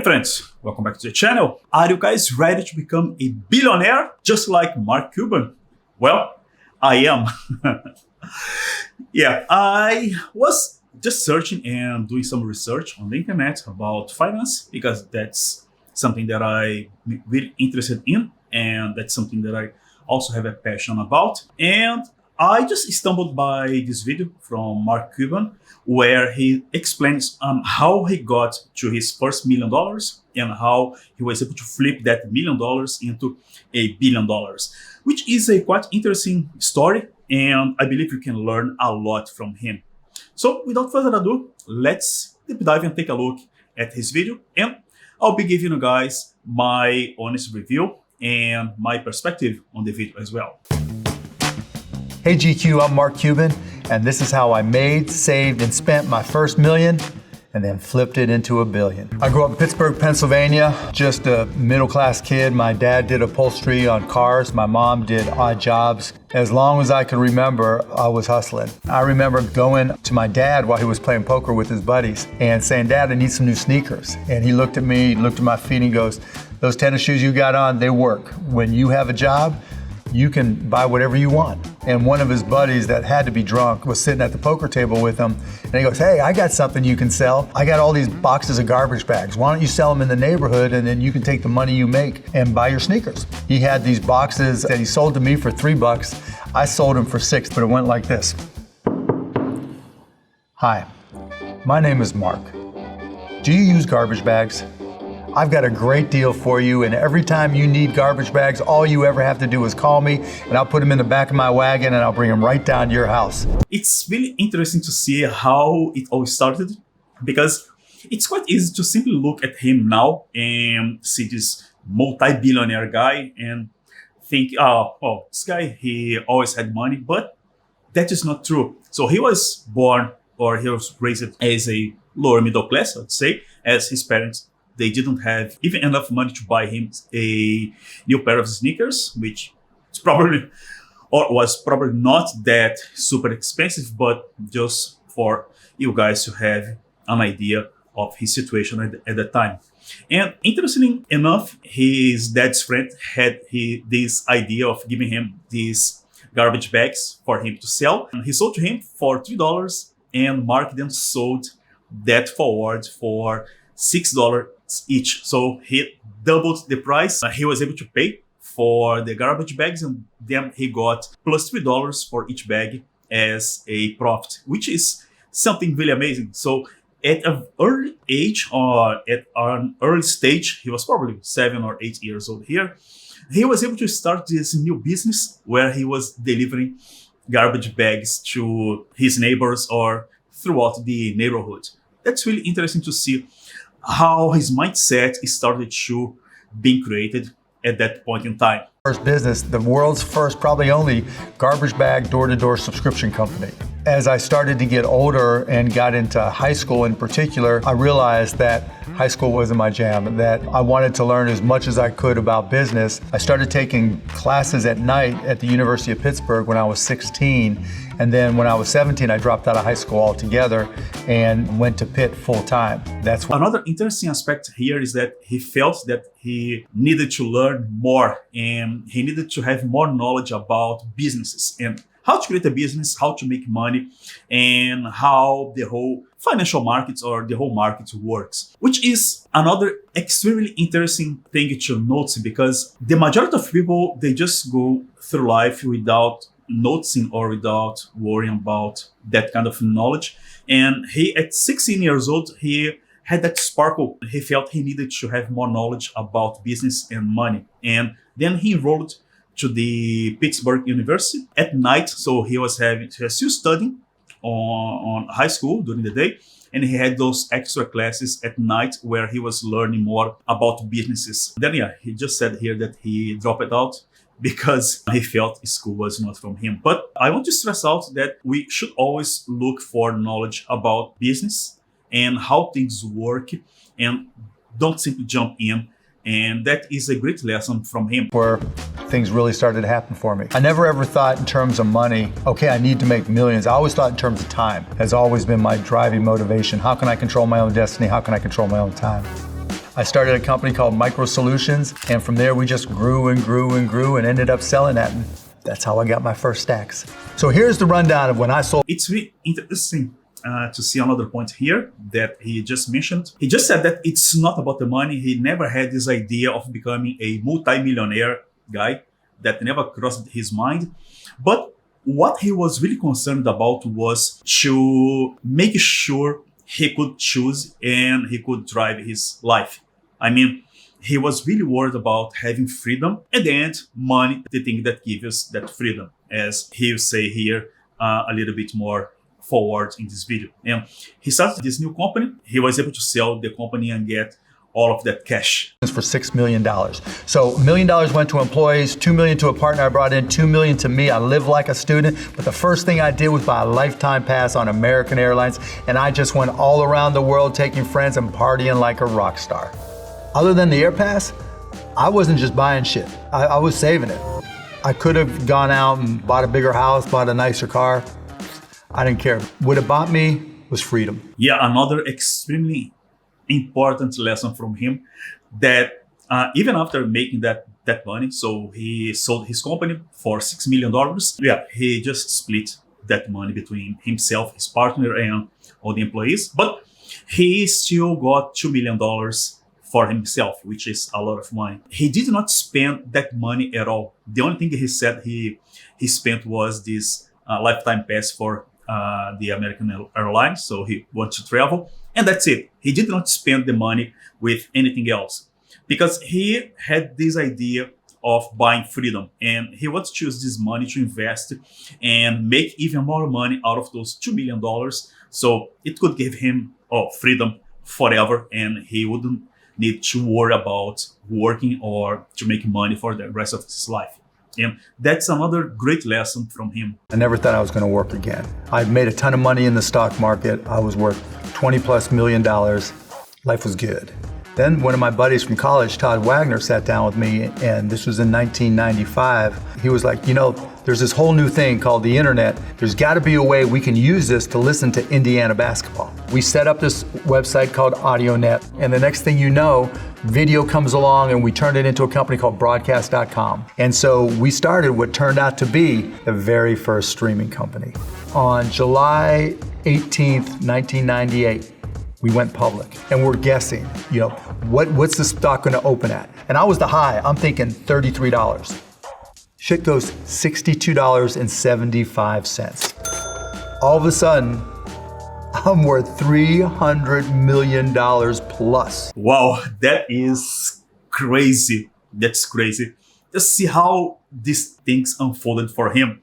friends, welcome back to the channel. Are you guys ready to become a billionaire just like Mark Cuban? Well, I am. Yeah, I was just searching and doing some research on the internet about finance because that's something that I'm really interested in, and that's something that I also have a passion about. And I just stumbled by this video from Mark Cuban where he explains how he got to his first $1 million and how he was able to flip that $1 million into $1 billion, which is a quite interesting story, and I believe you can learn a lot from him. So without further ado, let's deep dive and take a look at his video, and I'll be giving you guys my honest review and my perspective on the video as well. Hey GQ, I'm Mark Cuban, and this is how I made, saved, and spent my first $1 million and then flipped it into $1 billion. I grew up in Pittsburgh, Pennsylvania, just a middle-class kid. My dad did upholstery on cars. My mom did odd jobs. As long as I can remember, I was hustling. I remember going to my dad while he was playing poker with his buddies and saying, "Dad, I need some new sneakers." And he looked at me, looked at my feet, and he goes, "Those tennis shoes you got on, they work. When you have a job, you can buy whatever you want." And one of his buddies that had to be drunk was sitting at the poker table with him, and he goes, "Hey, I got something you can sell. I got all these boxes of garbage bags. Why don't you sell them in the neighborhood, and then you can take the money you make and buy your sneakers?" He had these boxes that he sold to me for $3. I sold them for $6, but it went like this. "Hi, my name is Mark. Do you use garbage bags? I've got a great deal for you, and every time you need garbage bags, all you ever have to do is call me, and I'll put them in the back of my wagon, and I'll bring them right down to your house." It's really interesting to see how it all started, because it's quite easy to simply look at him now and see this multi-billionaire guy and think, oh, this guy, he always had money, but that is not true. So he was born, or he was raised as a lower middle class, I'd say, as his parents, they didn't have even enough money to buy him a new pair of sneakers, which is probably, or was probably not that super expensive, but just for you guys to have an idea of his situation at the time. And interestingly enough, his dad's friend had this idea of giving him these garbage bags for him to sell. And he sold to him for $3, and Mark then sold that forward for $6 each. So he doubled the price. He was able to pay for the garbage bags, and then he got plus $3 for each bag as a profit, which is something really amazing. So at an early age, or at an early stage, he was probably 7 or 8 years old here, he was able to start this new business where he was delivering garbage bags to his neighbors or throughout the neighborhood. That's really interesting to see how his mindset started to being created at that point in time. First business, the world's first, probably only, garbage bag door-to-door subscription company. As I started to get older and got into high school in particular, I realized that high school wasn't my jam, that I wanted to learn as much as I could about business. I started taking classes at night at the University of Pittsburgh when I was 16. And then when I was 17, I dropped out of high school altogether and went to Pitt full time. That's another interesting aspect here is that he felt that he needed to learn more, and he needed to have more knowledge about businesses and how to create a business, how to make money, and how the whole financial markets or the whole market works, which is another extremely interesting thing to note, because the majority of people, they just go through life without noticing or without worrying about that kind of knowledge. And he, at 16 years old, he had that sparkle. He felt he needed to have more knowledge about business and money. And then he enrolled to the Pittsburgh University at night. So he was still studying on high school during the day, and he had those extra classes at night where he was learning more about businesses. Then he just said here that he dropped it out because he felt school was not from him. But I want to stress out that we should always look for knowledge about business and how things work, and don't simply jump in. And that is a great lesson from him. Where things really started to happen for me. I never ever thought in terms of money, okay, I need to make millions. I always thought in terms of time. Has always been my driving motivation. How can I control my own destiny? How can I control my own time? I started a company called Micro Solutions, and from there we just grew and grew and grew and ended up selling that. And that's how I got my first stacks. So here's the rundown of when I sold. It's really interesting to see another point here that he just mentioned. He just said that it's not about the money. He never had this idea of becoming a multi-millionaire guy. That never crossed his mind. But what he was really concerned about was to make sure he could choose and he could drive his life. I mean, he was really worried about having freedom and then money, the thing that gives us that freedom, as he'll say here a little bit more forward in this video. And he started this new company. He was able to sell the company and get all of that cash. For $6 million. So $1 million went to employees, $2 million to a partner I brought in, $2 million to me. I live like a student, but the first thing I did was buy a lifetime pass on American Airlines, and I just went all around the world taking friends and partying like a rock star. Other than the air pass, I wasn't just buying shit. I was saving it. I could have gone out and bought a bigger house, bought a nicer car. I didn't care. What it bought me was freedom. Yeah, another extremely important lesson from him, that even after making that money, so he sold his company for $6 million. Yeah, he just split that money between himself, his partner, and all the employees. But he still got $2 million for himself, which is a lot of money. He did not spend that money at all. The only thing he said he spent was this lifetime pass for the American Airlines. So he wanted to travel, and that's it. He did not spend the money with anything else because he had this idea of buying freedom, and he wanted to use this money to invest and make even more money out of those $2 million. So it could give him freedom forever, and he wouldn't need to worry about working or to make money for the rest of his life. And that's another great lesson from him. I never thought I was going to work again. I'd made a ton of money in the stock market. I was worth $20+ million. Life was good. Then one of my buddies from college, Todd Wagner, sat down with me, and this was in 1995. He was like, you know, there's this whole new thing called the internet. There's got to be a way we can use this to listen to Indiana basketball. We set up this website called AudioNet, and the next thing you know, video comes along and we turned it into a company called broadcast.com. And so we started what turned out to be the very first streaming company. On July 18th, 1998, we went public, and we're guessing, you know, what's the stock gonna open at? And I was the high, I'm thinking $33. Shit goes $62.75. All of a sudden, I'm worth $300 million plus. Wow, that is crazy. That's crazy. Just see how these things unfolded for him.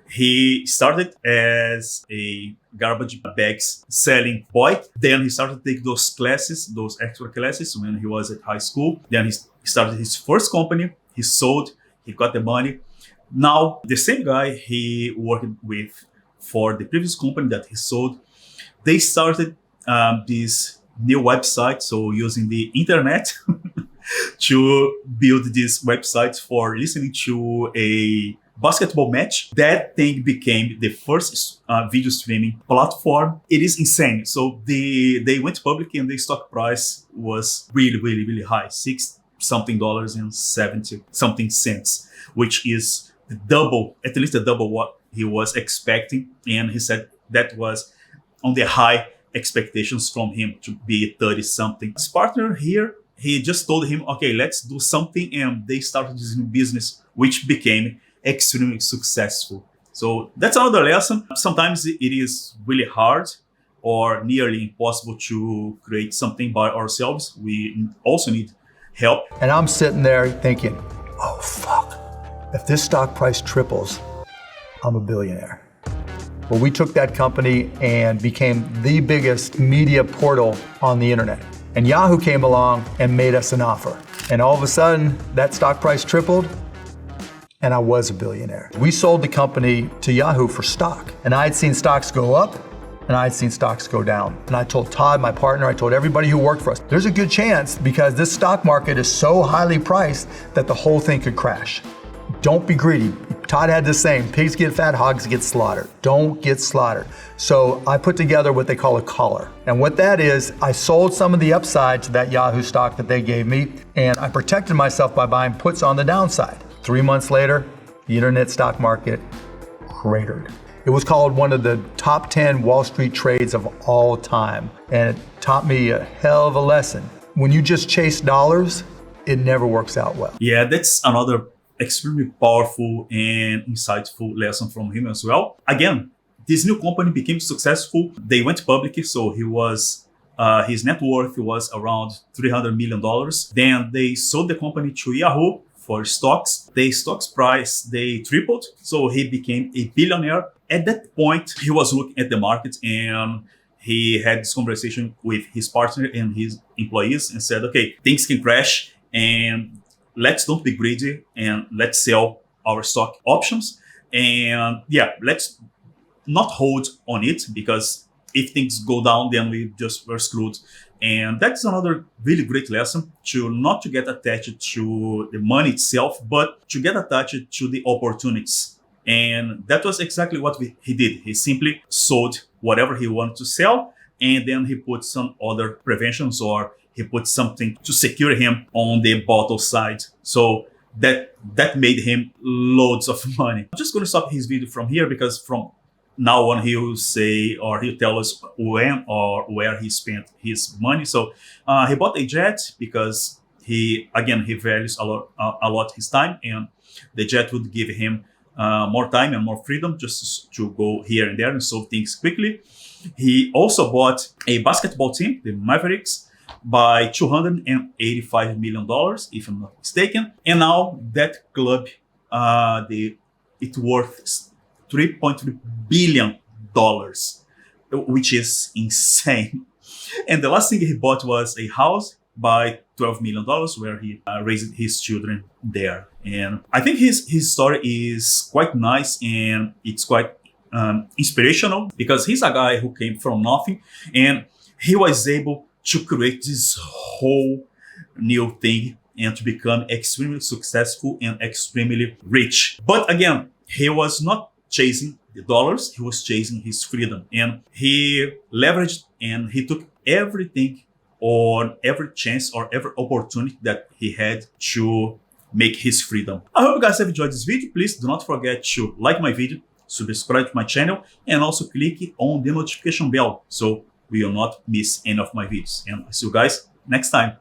He started as a garbage bags selling boy. Then he started to take those classes, those extra classes when he was at high school. Then he started his first company. He sold, he got the money. Now, the same guy he worked with for the previous company that he sold, they started this new website. So using the internet to build this website for listening to a basketball match. That thing became the first video streaming platform. It is insane. So they went public and the stock price was really, really, really high. $6-something and 70-something cents, which is the double, at least the double what he was expecting. And he said that was on the high expectations from him to be 30-something. His partner here, he just told him, okay, let's do something. And they started this new business, which became extremely successful. So that's another lesson. Sometimes it is really hard or nearly impossible to create something by ourselves. We also need help. And I'm sitting there thinking, oh fuck, if this stock price triples, I'm a billionaire. Well, we took that company and became the biggest media portal on the internet. And Yahoo came along and made us an offer. And all of a sudden, that stock price tripled, and I was a billionaire. We sold the company to Yahoo for stock. And I had seen stocks go up, and I had seen stocks go down. And I told Todd, my partner, I told everybody who worked for us, there's a good chance because this stock market is so highly priced that the whole thing could crash. Don't be greedy. Todd had this saying, pigs get fat, hogs get slaughtered. Don't get slaughtered. So I put together what they call a collar. And what that is, I sold some of the upside to that Yahoo stock that they gave me, and I protected myself by buying puts on the downside. 3 months later, the internet stock market cratered. It was called one of the top 10 Wall Street trades of all time. And it taught me a hell of a lesson. When you just chase dollars, it never works out well. Yeah, that's another extremely powerful and insightful lesson from him as well. Again, this new company became successful. They went public, so his net worth was around $300 million. Then they sold the company to Yahoo for stocks. The stock's price, they tripled. So he became a billionaire. At that point, he was looking at the market and he had this conversation with his partner and his employees and said, okay, things can crash and let's don't be greedy and let's sell our stock options. And yeah, let's not hold on it, because if things go down, then we're screwed. And that's another really great lesson, not to get attached to the money itself, but to get attached to the opportunities. And that was exactly what he did. He simply sold whatever he wanted to sell, and then he put some other preventions, or he put something to secure him on the bottle side. So that made him loads of money. I'm just going to stop his video from here, because from now on he will say, or he'll tell us when or where he spent his money. So he bought a jet because he values a lot his time, and the jet would give him more time and more freedom just to go here and there and solve things quickly. He also bought a basketball team, the Mavericks, by $285 million, if I'm not mistaken. And now that club, it's worth $3.3 billion, which is insane. And the last thing he bought was a house by $12 million, where he raised his children there. And I think his story is quite nice, and it's quite inspirational, because he's a guy who came from nothing and he was able to create this whole new thing and to become extremely successful and extremely rich. But again, he was not chasing the dollars, he was chasing his freedom. And he leveraged and he took everything, or every chance or every opportunity that he had to make his freedom. I hope you guys have enjoyed this video. Please do not forget to like my video, subscribe to my channel, and also click on the notification bell so we will not miss any of my videos. And I'll see you guys next time.